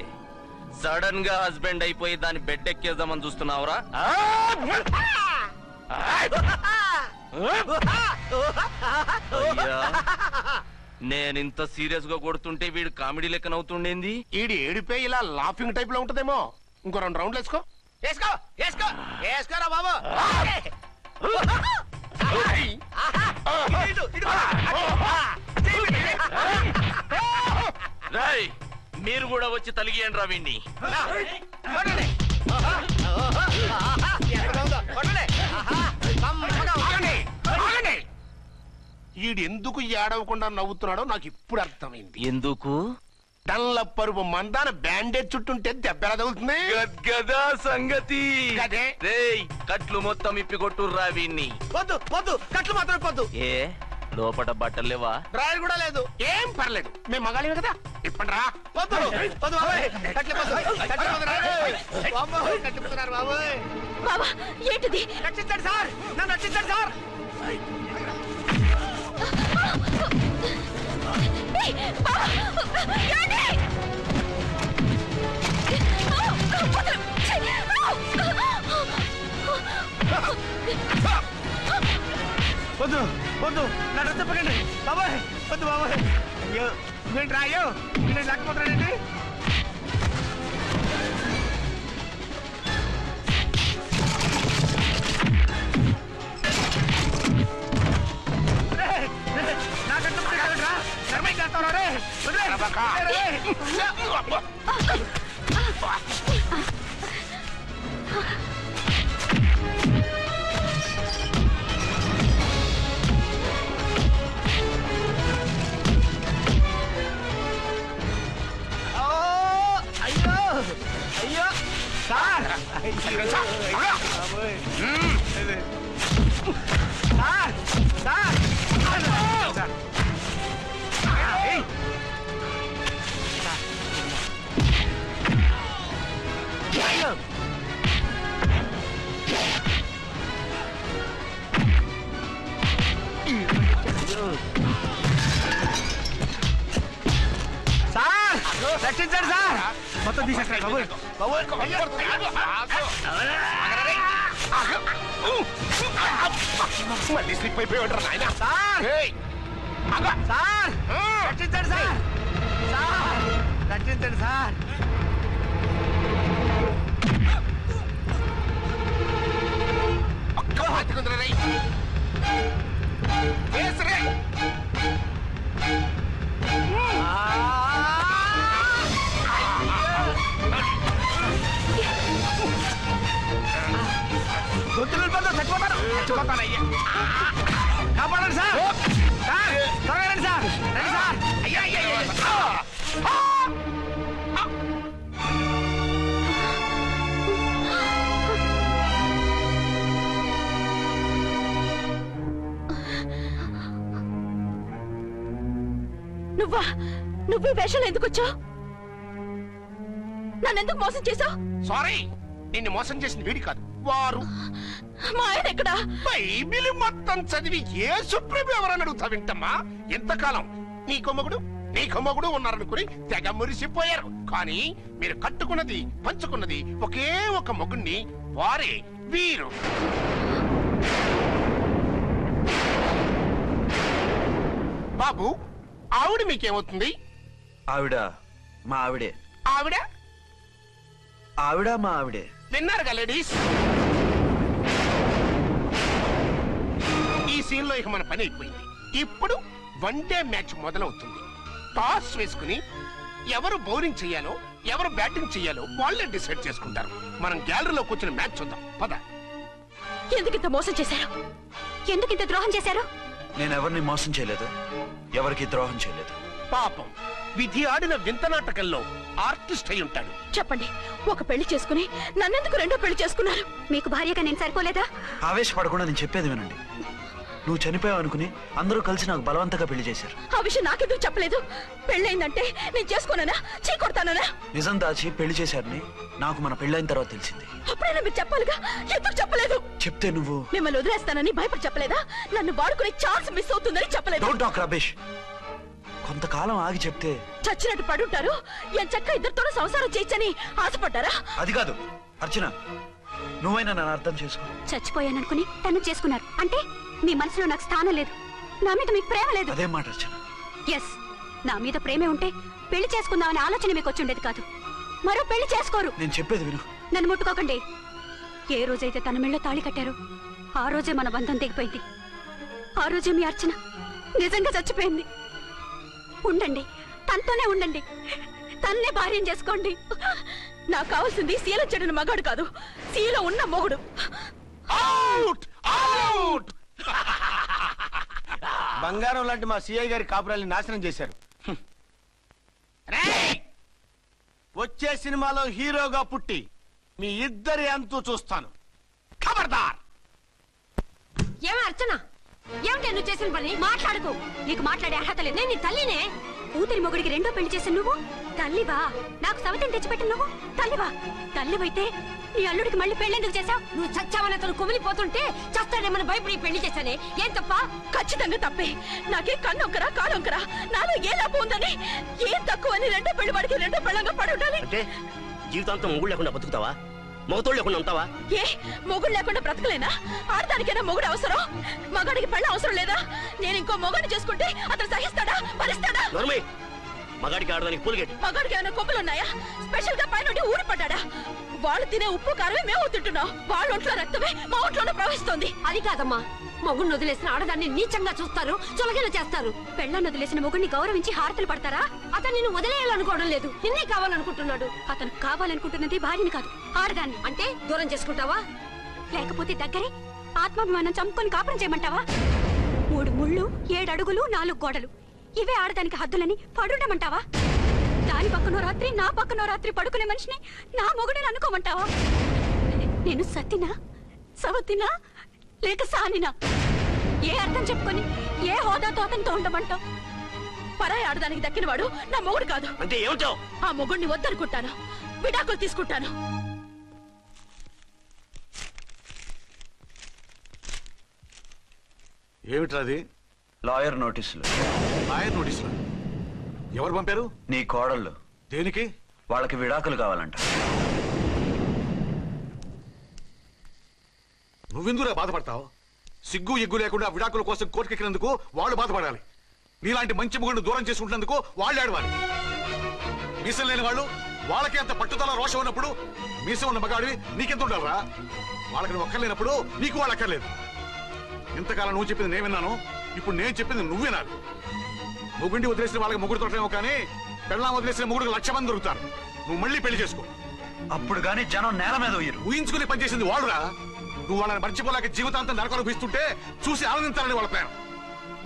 సడన్ గా హస్బెండ్ అయిపోయి దాన్ని బెడ్ ఎక్కేద్దామని చూస్తున్నావురా? నేనింత సీరియస్ గా కొడుతుంటే వీడు కామెడీ లెక్క నవ్వుతుండేంది?
ఈడి ఏడిపే ఇలా లాఫింగ్ టైప్ లో ఉంటదేమో. ఇంకో 2 రౌండ్లు వేసుకో.
వేసుకో వేసుకో వేసుకోరా బాబు.
రేయ్, మీరు కూడా వచ్చి తలిగియండి రా వీణ్ణి.
ఈడెందుకు ఏడవకుండా నవ్వుతున్నాడో నాకు ఇప్పుడు అర్థమైంది.
ఎందుకు?
డల్లపరుపు మందాన బ్యాండేజ్ చుట్టుంటే దెబ్బెలా తగులుతుంది
గద్గదా సంగతి.
గదే.
రేయ్, కట్లు మొత్తం ఇప్పి కొట్టుర్రా వీణ్ణి.
వద్దు వద్దు, కట్లు మాత్రం పొద్దు.
ఏ లోపట బట్టలు లేవా?
డ్రాయర్ కూడా లేదు.
ఏం పర్లేదు, మేము మగాళమే కదా. ఇప్పండి రా.
వద్దు వద్దు బాబాయ్, కట్లు పొద్దు, కట్లు పొద్దు బాబాయ్, కట్లు పొద్దున్నారు బాబాయ్.
బాబా ఏంటిది?
రక్షించండి సార్, నన్ను రక్షించండి సార్.
ఏయ్, బాబా, ఏంటి? వదలు.
వద్దు వద్దు, నన్ను చెప్పకండి బాబాయ్, వద్దు బాబాయ్. అయ్యో ఏంటి రాయో, నేను లేకపోతున్నానండి. అయ్యో అయ్యో సార్, సార్ సార్ రక్షించండి సార్. మొత్తం తీసేస్తాయి బాబు.
మళ్ళీ స్లిప్ అయిపోయాడు నాయన.
సార్ సార్ రక్షించండి సార్, సార్ రక్షించండి సార్.
ఒక్క హత్తుకుందరా రై. వేసరే.
గొంతులు చచ్చిపోతారు, చచ్చిపోతానయ్యా. కాపాడండి సార్, సార్ త్వరగా రండి సార్, రండి సార్. అయ్యా అయ్యా
నువ్వా? నువ్వు ఈ వేషాలు ఎందుకు వచ్చావు? నన్నెందుకు మోసం చేశావు?
సారీ, నిన్ను మోసం చేసిన వీడి కాదు, వారు.
మా ఆయన ఎక్కడా?
బైబిల్ మొత్తం చదివి ఏ సుప్రీం ఎవరని అడుగుతా వింటమ్మా. ఎంతకాలం నీ కొమ్మగుడు ఉన్నారనుకుని తెగ మురిసిపోయారు. కానీ మీరు కట్టుకున్నది పంచుకున్నది ఒకే ఒక మొగుణ్ణి, వారే వీరు. బాబు, ఆవిడ మీకేమవుతుంది?
ఆవిడ మా ఆవిడే.
ఆవిడ
ఆవిడ మా ఆవిడే.
విన్నారుగా లేడీస్, ఈ సీన్ లో ఇక మన పని అయిపోయింది. ఇప్పుడు 1 డే మ్యాచ్ మొదలవుతుంది. టాస్ వేసుకుని ఎవరు బౌలింగ్ చెయ్యాలో ఎవరు బ్యాటింగ్ చెయ్యాలో వాళ్ళే డిసైడ్ చేసుకుంటారు. మనం గ్యాలరీలో కూర్చుని మ్యాచ్ చూద్దాం పద.
ఎందుకింత మోసం చేశారు? ఎందుకింత ద్రోహం చేశారు?
నేను ఎవరిని మోసం చేయలేదు, ఎవరికి ద్రోహం చేయలేదు.
పాపం, విధి ఆడిన వింత నాటకంలో ఆర్టిస్ట్ అయి ఉంటాడు.
చెప్పండి, ఒక పెళ్లి చేసుకుని నన్నెందుకు రెండో పెళ్లి చేసుకున్నారు?
మీకు భార్యగా నేను సరిపోలేదా?
ఆవేశపడకుండా నేను చెప్పేది వినండి. నువ్వు చనిపోయావు అనుకుని అందరూ కలిసి నాకు బలవంతంగా పెళ్లి చేశారు.
ఆ విషయం నాకెందుకు చెప్పలేదు? పెళ్ళైందంటే నేను చేసుకోనన్నా, చీ కొడతానన్నా?
నిజం దాచి పెళ్లి చేశారని నాకు మన పెళ్ళైన తర్వాత తెలిసింది.
అప్పుడైనా మీరు చెప్పాలిగా, ఎందుకు చెప్పలేదు?
చెప్తే నువ్వు
మిమ్మల్ని వదిలేస్తానని భయపడి చెప్పలేదా? నన్ను వాడుకునే ఛాన్స్ మిస్ అవుతుందని చెప్పలేదు.
Don't talk రబేష్. కొంతకాలం ఆగి చెప్తే
చచ్చినట్టు పడుంటారు. ఎంచక్క ఇద్దరితో సంసారం చేయొచ్చని ఆశపడ్డారా?
అది కాదు అర్చన, నువ్వైనా నన్ను అర్థం చేసుకో.
చచ్చిపోయాననుకుని తను చేసుకున్నారు అంటే మీ మనసులో నాకు స్థానం లేదు, నా మీద మీకు ప్రేమ లేదు.
అదే మాట అర్చన.
ఎస్, నా మీద ప్రేమే ఉంటే పెళ్లి చేసుకుందామనే ఆలోచన మీకు వచ్చి ఉండేది కాదు. మరో పెళ్లి చేసుకోరు.
నేను చెప్పేది విను.
నన్ను ముట్టుకోకండి. ఏ రోజైతే తన మెళ్ళో తాళి కట్టారో ఆ రోజే మన బంధం తెగిపోయింది. ఆ రోజే మీ అర్చన నిజంగా చచ్చిపోయింది. ఉండండి, తనతోనే ఉండండి, తన్నే భార్యం చేసుకోండి.
నాకు కావాల్సింది శీల చెడిన మగాడు కాదు, శీల ఉన్న మొగుడు.
Out out.
బంగారం లాంటి మా సిఐ గారి కాపురాల్ని నాశనం చేశారు. రేయ్! వచ్చే సినిమాలో హీరోగా పుట్టి మీ ఇద్దరి అంతూ చూస్తాను. ఖబర్దార్!
ఏమే అర్చన, ఏమిటి నువ్వు చేసిన పని? మాట్లాడుకో, నీకు మాట్లాడే అర్హత లేదు. నేను నీ తల్లినే. కూతురి మొగుడికి రెండో పెళ్లి చేసిన నువ్వు తల్లివా? నాకు సవతిని తెచ్చిపెట్టిన నువ్వు తల్లివా? తల్లివైతే నీ అల్లుడికి మళ్ళీ పెళ్లెందుకు చేశావు? నువ్వు చచ్చావని అతను కుమిలిపోతుంటే చస్తాడేమని భయపడి పెళ్లి చేశానే, ఏం తప్ప?
ఖచ్చితంగా తప్పే. నాకే కన్నొక్కరా కాడొక్కరా, నాలో ఏ లాభం ఉందని, ఏం తక్కువ అని రెండో పెళ్లి వాడికి రెండో పెళ్ళంగా పడి ఉండాలి.
అంటే జీవితాంతం మొగుడు లేకుండా బతుకుతావా? మొగతోడు లేకుండా ఉంటావా?
ఏ మొగుడు లేకుండా బ్రతకలేనా? ఆడదానికైనా మొగుడు అవసరం, మగాడికి పెళ్ళ అవసరం లేదా? నేను ఇంకో మొగాడిని చేసుకుంటే అతను సహిస్తాడా, భరిస్తాడా?
మగాడికి ఆడదానికి పూలిగేట్.
మగాడికి ఏమైనా కొమ్ములు ఉన్నాయా? స్పెషల్ గా పైన ఊరి పడ్డాడా? వాళ్ళు తినే ఉప్పు కారమే మేము తింటున్నాం. వాళ్ళ ఒంట్లో రక్తమే మా ఒంట్లోనే ప్రవహిస్తుంది.
అది కాదమ్మా, మొగుడిని వదిలేసిన ఆడదాన్ని నీచంగా చూస్తారు, చులకన చేస్తారు. పెళ్ళాన్ని వదిలేసిన మొగుడిని గౌరవించి హారతలు పడతారా? అతను నిన్ను వదిలేయాలనుకోవడం లేదు, నిన్నే కావాలనుకుంటున్నాడు. అతను కావాలనుకుంటున్నది భార్యని కాదు, ఆడదాన్ని. అంటే దూరం చేసుకుంటావా? లేకపోతే దగ్గరే ఆత్మాభిమానం చంపుకొని కాపురం చేయమంటావా? 3 ముళ్ళు, 7 అడుగులు, 4 గోడలు, ఇవే ఆడదానికి హద్దులని పడుండమంటావా? దాని పక్కనో రాత్రి నా పక్కనో రాత్రి పడుకునే మనిషిని నా మొగుడని అనుకోమంటావా? నేను సతినా, సవతినా, లేక సానినా? ఏ అర్థం చెప్పుకొని ఏ హోదాతో అతనితో ఉండమంటావు? పరాయి ఆడదానికి దక్కినవాడు నా మొగుడు కాదు.
అంటే ఏమిటావు?
ఆ మొగుడిని వద్దనుకుంటాను, విడాకులు తీసుకుంటాను.
ఏమిట్రాది?
లాయర్ నోటీసులు.
లాయర్ నోటీసులు ఎవరు పంపారు?
నీ కోడళ్ళు.
దేనికి?
వాళ్ళకి విడాకులు కావాలంట.
నువ్వెందుకురా బాధపడతావు? సిగ్గు ఎగ్గు లేకుండా విడాకుల కోసం కోర్టుకెక్కినందుకు వాళ్ళు బాధపడాలి. నీలాంటి మంచి మొగుడిని దూరం చేసుకుంటున్నందుకు వాళ్ళు ఏడవాలి. మీసం లేని వాళ్ళు, వాళ్ళకి అంత పట్టుదల రోషం ఉన్నప్పుడు మీసం ఉన్న మగాడివి నీకెంత ఉండాలరా? వాళ్ళకి నువ్వు అక్కర్లేనప్పుడు నీకు వాళ్ళు అక్కర్లేదు. ఇంతకాలం నువ్వు చెప్పింది నేను విన్నాను, ఇప్పుడు నేను చెప్పింది నువ్వు వినాలి. మొగుడిని వదిలేసిన వాళ్ళకి మొగుడు తోటలేమో కానీ పెళ్ళాం వదిలేసిన మొగుడికి 1,00,000 మంది దొరుకుతారు. నువ్వు మళ్ళీ పెళ్లి చేసుకో.
అప్పుడు గానీ జనం నేల మీద
ఊహించుకుని పనిచేసింది వాళ్ళురా. నువ్వు వాళ్ళని మర్చిపోలేక జీవితాంతం నరకనుభవిస్తుంటే చూసి ఆనందించాలని వాళ్ళ ప్లాన్.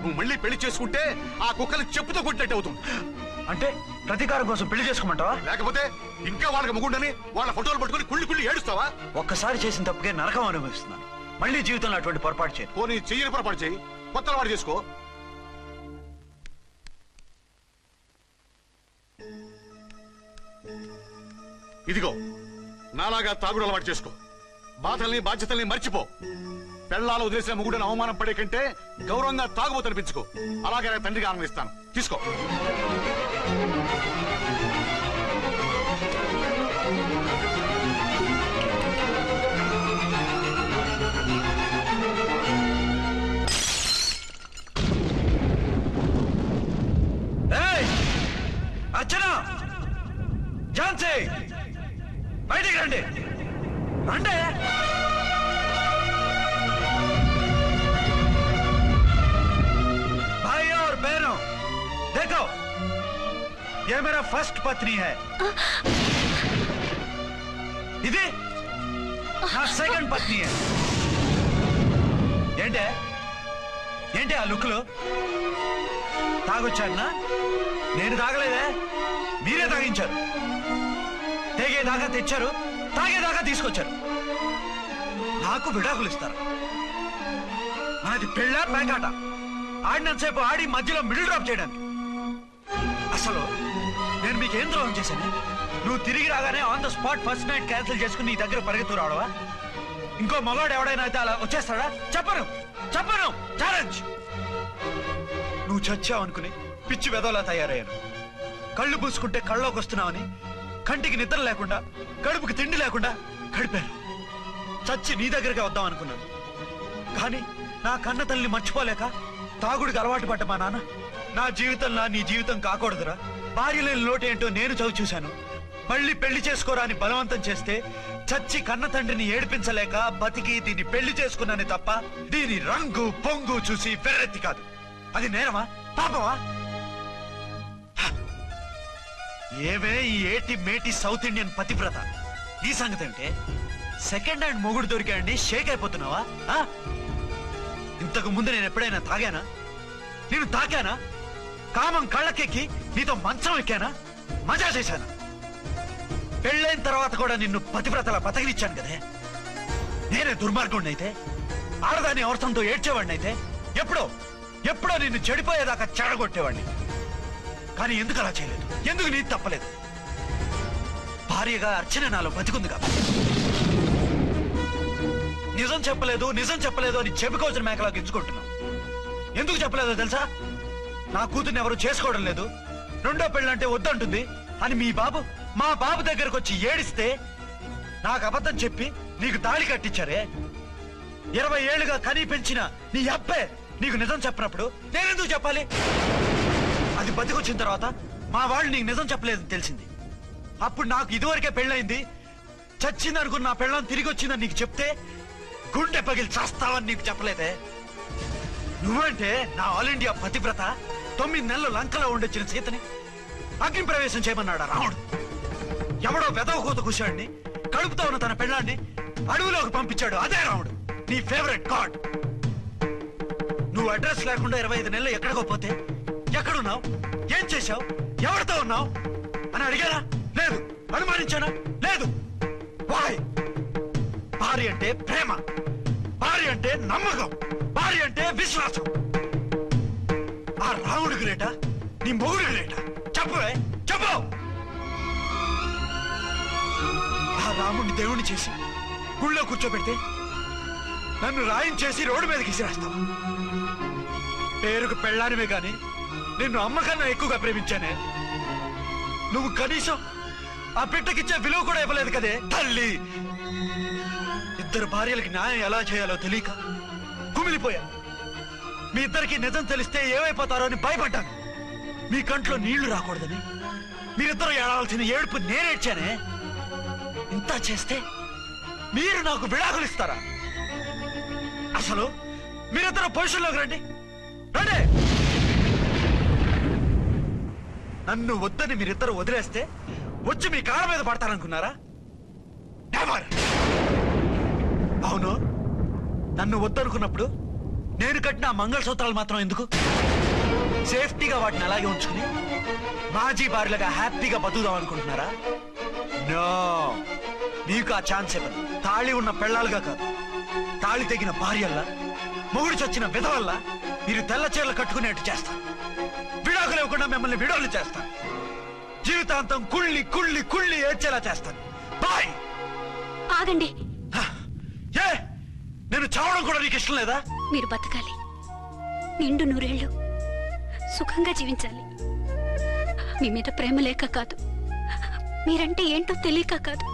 నువ్వు మళ్ళీ పెళ్లి చేసుకుంటే ఆ కుక్కలు చెప్పుతో కొట్టినట్టు అవుతుంది.
అంటే ప్రతీకారం కోసం పెళ్లి చేసుకోమంటావా?
లేకపోతే ఇంకా వాళ్ళకి మొగుండని వాళ్ళ ఫోటోలు పట్టుకుని కుళ్ళి కుళ్ళి ఏడుస్తావా?
ఒక్కసారి చేసిన తప్పుకే నరకం అనుభవిస్తున్నాను. మళ్ళీ జీవితంలో అటువంటి పొరపాటు చేయను.
పోనీ చెయ్యని పొరపాటు చేయి, కొత్త అలవాటు చేసుకో. ఇదిగో నాలాగా తాగుడు అలవాటు చేసుకో. బాధల్ని బాధ్యతల్ని మర్చిపో. పెళ్ళాలు వదిలేసిన మొగుడని అవమానం పడే కంటే గౌరవంగా తాగుబోతనిపించుకో. అలాగే తండ్రిగా ఆనందిస్తాను. తీసుకో.
అర్చన, ఝాన్సీ, బయటికి రండి. రండి. भाई और बहनों, देखो, ये मेरा फर्स्ट पत्नी है. ఇది నా సెకండ్ పత్ని. ఏంటి ఆ లుక్లు? తాగొచ్చానా? నేను తాగలేదే, మీరే తాగించారు. తెగేదాకా తెచ్చారు, తాగేదాకా తీసుకొచ్చారు. నాకు విడాకులు ఇస్తారు. నాది పెళ్ళా పేకాట? ఆడినంతసేపు ఆడి మధ్యలో మిడిల్ డ్రాప్ చేయడానికి. అసలు నేను మీకేం ద్రోహం చేశాను? నువ్వు తిరిగి రాగానే on the spot first night cancel చేసుకుని నీ దగ్గర పరిగెత్తు రావడవా? ఇంకో మగాడు ఎవడైనా అయితే అలా వచ్చేస్తాడా? చెప్పను ఛాలెంజ్. నువ్వు చచ్చావు అనుకుని పిచ్చి వెదవలా తయారయ్యాను. కళ్ళు పూసుకుంటే కళ్ళలోకి వస్తున్నావని కంటికి నిద్ర లేకుండా కడుపుకి తిండి లేకుండా గడిపాను. చచ్చి నీ దగ్గరగా వద్దాం అనుకున్నాను. కానీ నా కన్న తల్లిని మర్చిపోలేక తాగుడికి అలవాటు పడ్డ మా నాన్న నా జీవితంలో నీ జీవితం కాకూడదురా, భార్య లేని లోటు ఏంటో నేను చవి చూశాను, మళ్ళీ పెళ్లి చేసుకోరా అని బలవంతం చేస్తే చచ్చి కన్న తండ్రిని ఏడిపించలేక బతికి దీన్ని పెళ్లి చేసుకున్నానే తప్ప దీని రంగు పొంగు చూసి వెర్రెత్తి కాదు. అది నేరమా పాపమా? ఏవే ఈ ఏటి మేటి సౌత్ ఇండియన్ పతివ్రత, ఈ సంగతి ఏమిటే? సెకండ్ హ్యాండ్ మొగుడు దొరికాయండి షేక్ అయిపోతున్నావా? ఇంతకు ముందు నేను ఎప్పుడైనా తాగానా? నేను తాకానా? కామం కళ్ళకెక్కి నీతో మంచం ఎక్కానా? మజా చేశానా? పెళ్ళైన తర్వాత కూడా నిన్ను పతివ్రతలా బతకనిచ్చాను కదే. నేనే దుర్మార్గుడిని అయితే, ఆడదాన్ని అవసరంతో ఏడ్చేవాడిని అయితే ఎప్పుడో నిన్ను చెడిపోయేదాకా చెడగొట్టేవాడిని. కానీ ఎందుకు అలా చేయలేదు? ఎందుకు నీది తప్పలేదు? భార్యగా అర్చన నాలో బతికుంది కాబట్టి. నిజం చెప్పలేదు అని చెప్పుకోవచ్చిన మేకలా గించుకుంటున్నావు. ఎందుకు చెప్పలేదో తెలుసా? నా కూతుర్ని ఎవరు చేసుకోవడం లేదు, రెండో పెళ్ళంటే వద్దంటుంది అని మా బాబు దగ్గరకు వచ్చి ఏడిస్తే నాకు అబద్ధం చెప్పి నీకు తాళి కట్టించారే. 20 ఏళ్లుగా కనీ పెంచిన నీ అబ్బే నీకు నిజం చెప్పినప్పుడు నేనెందుకు చెప్పాలి? అది బతికొచ్చిన తర్వాత మా వాళ్ళు నీకు నిజం చెప్పలేదని తెలిసింది. అప్పుడు నాకు ఇదివరకే పెళ్ళయింది, చచ్చిందనుకున్న నా పెళ్ళం తిరిగి వచ్చిందని నీకు చెప్తే గుండె పగిలి చేస్తావని నీకు చెప్పలేదే. నువ్వంటే నా ఆల్ ఇండియా పతివ్రత 9 నెలలు లంకలో ఉండొచ్చిన సీతని అగ్ని ప్రవేశం చేయమన్నాడా రాముడు? ఎవడో వెదవ కూత కూశాడిని, కడుపుతో ఉన్న తన పెళ్ళాన్ని అడవిలోకి పంపించాడు అదే రాముడు, నీ ఫేవరెట్ గాడ్. నువ్వు అడ్రస్ లేకుండా 25 నెలలు ఎక్కడికో పోతే ఎక్కడున్నావు, ఏం చేశావు, ఎవరితో ఉన్నావు అని అడిగానా? లేదు. అనుమానించానా? లేదు. వాయ్? భార్య అంటే ప్రేమ, భార్య అంటే నమ్మకం, భార్య అంటే విశ్వాసం. ఆ రాముడు గ్రేటా, నీ మొగుడు గ్రేటా? చెప్పు. ఆ రాముడిని దేవుణ్ణి చేసి గుళ్ళో కూర్చోబెడితే నన్ను రాయించేసి రోడ్డు మీదకి ఇసిరేస్తావా? పేరుకు పెళ్ళానివే గాని నిన్ను అమ్మకన్నా ఎక్కువగా ప్రేమించానే. నువ్వు కనీసం ఆ బిడ్డకిచ్చే విలువ కూడా ఇవ్వలేదు కదే తల్లి. 2 భార్యలకి న్యాయం ఎలా చేయాలో తెలియక కుమిలిపోయా. మీ ఇద్దరికి నిజం తెలిస్తే ఏమైపోతారో అని భయపడ్డాను. మీ కంట్లో నీళ్లు రాకూడదని మీరిద్దరూ ఏడవలసిన ఏడుపు నేనేడ్చానే. ఇంత చేస్తే మీరు నాకు విడాకులు ఇస్తారా? అసలు మీరిద్దరు పొజిషన్లోకి రండి. నన్ను వద్దని మీరిద్దరు వదిలేస్తే వచ్చి మీ కాళ్ళ మీద పడతారనుకున్నారా? నెవర్. అవును, నన్ను వద్దనుకున్నప్పుడు నేను కట్టిన మంగళసూత్రాలు మాత్రం ఎందుకు? సేఫ్టీగా వాటిని అలాగే ఉంచుకుని మాజీ భార్యలుగా హ్యాపీగా బతుకుదాం అనుకుంటున్నారా? నో, మీకు ఆ ఛాన్స్ ఇవ్వను. తాళి ఉన్న పెళ్ళాలుగా కాదు, తాళి తెగిన భార్యల్లా, మొగుడు చచ్చిన విధవల్లా మీరు తెల్ల చీరలు కట్టుకునేట్టు చేస్తాను. విడాకులు ఇవ్వకుండా మిమ్మల్ని విడాకులు చేస్తాను. జీవితాంతం కుళ్ళి కుళ్ళి కుళ్ళి ఏడ్చేలా చేస్తాను. బాయ్.
ఆగండి.
ఏ, నేను చావడం కూడా నీకు ఇష్టం లేదా?
మీరు బతకాలి, నిండు 100 ఏళ్ళు సుఖంగా జీవించాలి. మీ మీద ప్రేమ లేక కాదు, మీరంటే ఏంటో తెలియక కాదు.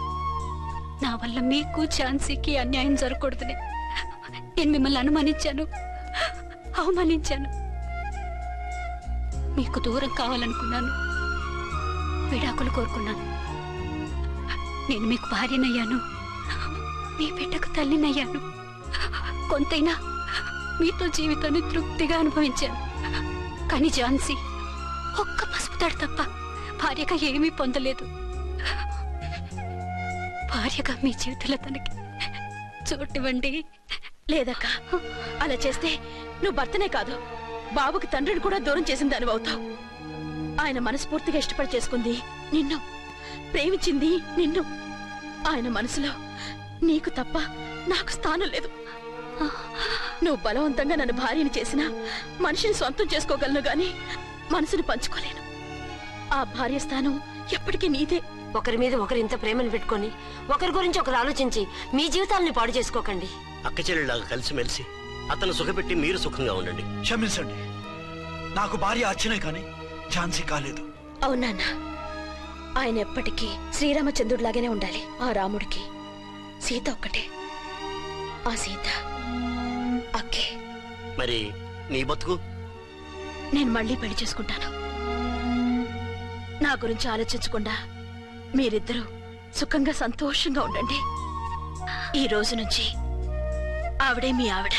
నా వల్ల మీకు ఝాన్సీకి అన్యాయం జరగకూడదని నేను మిమ్మల్ని అనుమానించాను, అవమానించాను. మీకు దూరం కావాలనుకున్నాను, విడాకులు కోరుకున్నాను. నేను మీకు భార్యనయ్యాను, మీ బిడ్డకు తల్లినయ్యాను. కొంతైనా మీతో జీవితాన్ని తృప్తిగా అనుభవించాను. కానీ ఝాన్సీ ఒక్క పసుపుతాడు తప్ప భార్యగా ఏమీ పొందలేదు. భార్యగా మీ జీవితంలో తనకి చోటివ్వండి.
లేదక్క, అలా చేస్తే నువ్వు భర్తనే కాదు బాబుకి తండ్రిని కూడా దూరం చేసిన దాని అవుతావు. ఆయన మనస్ఫూర్తిగా ఇష్టపడి చేసుకుంది నిన్ను, ప్రేమించింది నిన్ను. ఆయన మనసులో నీకు తప్ప నాకు స్థానం లేదు. నువ్వు బలవంతంగా నన్ను భార్యని చేసినా మనిషిని సొంతం చేసుకోగలను గాని మనసుని పంచుకోలేను. ఆ భార్య స్థానం ఎప్పటికీ నీదే.
ఒకరి మీద ఒకరు ఇంత ప్రేమను పెట్టుకొని ఒకరి గురించి ఒకరు ఆలోచించి మీ జీవితాలని పాడు చేసుకోకండి.
అక్క చెల్లెళ్ళలాగా కలిసిమెలిసి అతను సుఖపెట్టి మీరు సుఖంగా ఉండండి.
క్షమించండి, నాకు భార్య అర్చనే కానీ ఝాన్సీ కాలేదు.
అవునన్నా, ఆయన ఎప్పటికీ శ్రీరామచంద్రుడిలాగానే ఉండాలి. ఆ రాముడికి సీత ఒక్కటే. ఆ సీత అక్కే.
మరి నీ బతుకు?
నేను మళ్ళీ పెళ్లి చేసుకుంటాను. నా గురించి ఆలోచించకుండా మీరిద్దరూ సుఖంగా సంతోషంగా ఉండండి. ఈ రోజు నుంచి ఆవిడే మీ ఆవిడ.